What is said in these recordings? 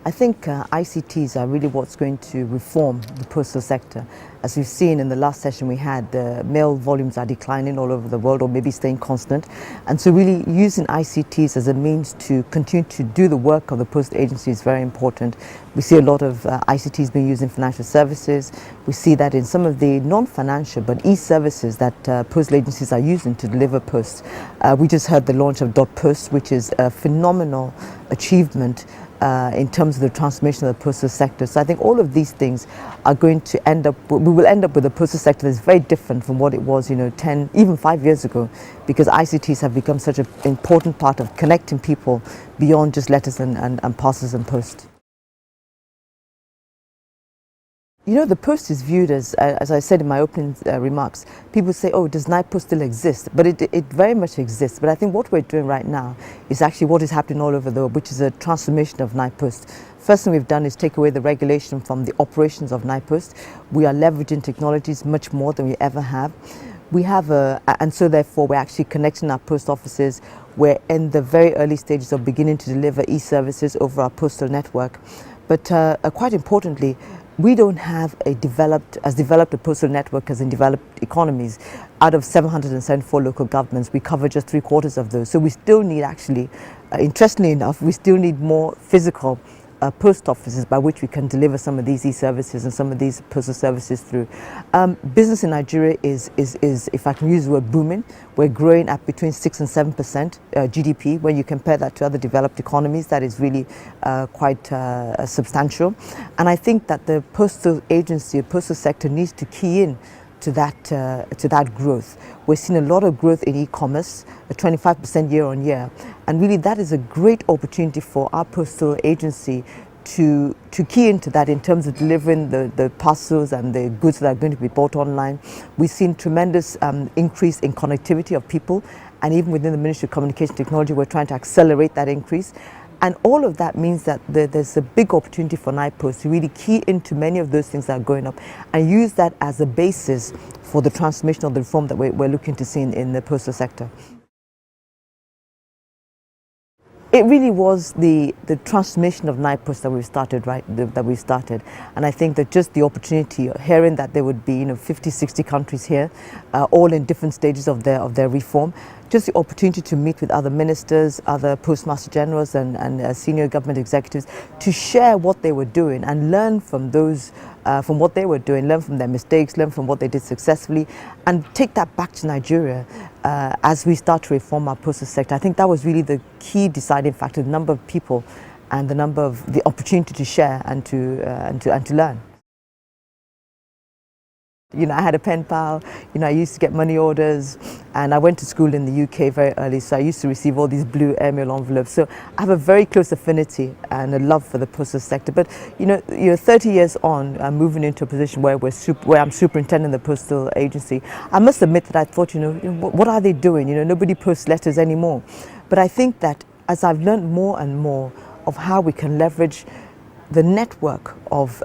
I think ICTs are really what's going to reform the postal sector. As we've seen in the last session we had, the mail volumes are declining all over the world, or maybe staying constant. And so really using ICTs as a means to continue to do the work of the postal agency is very important. We see a lot of ICTs being used in financial services. We see that in some of the non-financial but e-services that postal agencies are using to deliver posts. We just heard the launch of .post, which is a phenomenal achievement in terms of the transformation of the postal sector. So I think all of these things are going to end up, we will end up with a postal sector that's very different from what it was, 10, even 5 years ago, because ICTs have become such an important part of connecting people beyond just letters and parcels and post. The post is viewed as I said in my opening remarks, people say, oh, does NIPOST still exist? But it very much exists. But I think what we're doing right now is actually what is happening all over the world, which is a transformation of NIPOST. First thing we've done is take away the regulation from the operations of NIPOST. We are leveraging technologies much more than we ever have. And so therefore we're actually connecting our post offices. We're in the very early stages of beginning to deliver e-services over our postal network. But quite importantly, we don't have developed a postal network as in developed economies. Out of 774 local governments, we cover just 3/4 of those. So we still need, actually, interestingly enough, we still need more physical post offices by which we can deliver some of these e-services and some of these postal services through. Business in Nigeria is, if I can use the word, booming. We're growing at between 6 and 7% GDP. When you compare that to other developed economies, that is really quite substantial. And I think that the postal agency, the postal sector, needs to key in to that growth. We're seeing a lot of growth in e-commerce, 25% year on year, and really that is a great opportunity for our postal agency to key into that in terms of delivering the parcels and the goods that are going to be bought online. We've seen tremendous increase in connectivity of people, and even within the Ministry of Communication Technology, we're trying to accelerate that increase. And all of that means that there's a big opportunity for NIPOST to really key into many of those things that are going up and use that as a basis for the transformation of the reform that we're looking to see in the postal sector. It really was the transformation of NIPOST that we've started, and I think that just the opportunity, hearing that there would be 50, 60 countries here, all in different stages of their reform, just the opportunity to meet with other ministers, other postmaster generals and senior government executives to share what they were doing and learn from those, from what they were doing, learn from their mistakes, learn from what they did successfully, and take that back to Nigeria as we start to reform our postal sector. I think that was really the key deciding factor: the number of people and the opportunity to share and to learn. I had a pen pal, I used to get money orders, and I went to school in the UK very early, so I used to receive all these blue airmail envelopes. So I have a very close affinity and a love for the postal sector. But 30 years on, I'm moving into a position where I'm superintending the postal agency. I must admit that I thought, what are they doing? Nobody posts letters anymore. But I think that as I've learned more and more of how we can leverage the network of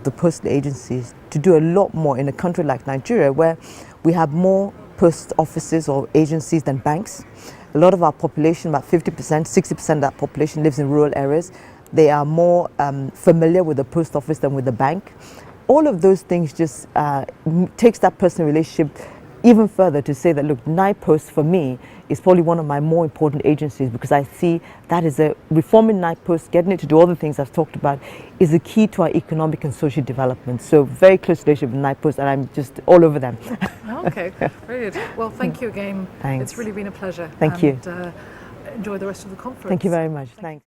the postal agencies to do a lot more in a country like Nigeria, where we have more post offices or agencies than banks. A lot of our population, about 50%, 60% of that population, lives in rural areas. They are more familiar with the post office than with the bank. All of those things just takes that personal relationship even further to say that, look, NIPOST for me is probably one of my more important agencies, because I see that is a reforming NIPOST, getting it to do all the things I've talked about, is a key to our economic and social development. So very close relationship with NIPOST, and I'm just all over them. Okay, brilliant. Well, thank you again. Thanks. It's really been a pleasure. Thank you. Enjoy the rest of the conference. Thank you very much. Thanks.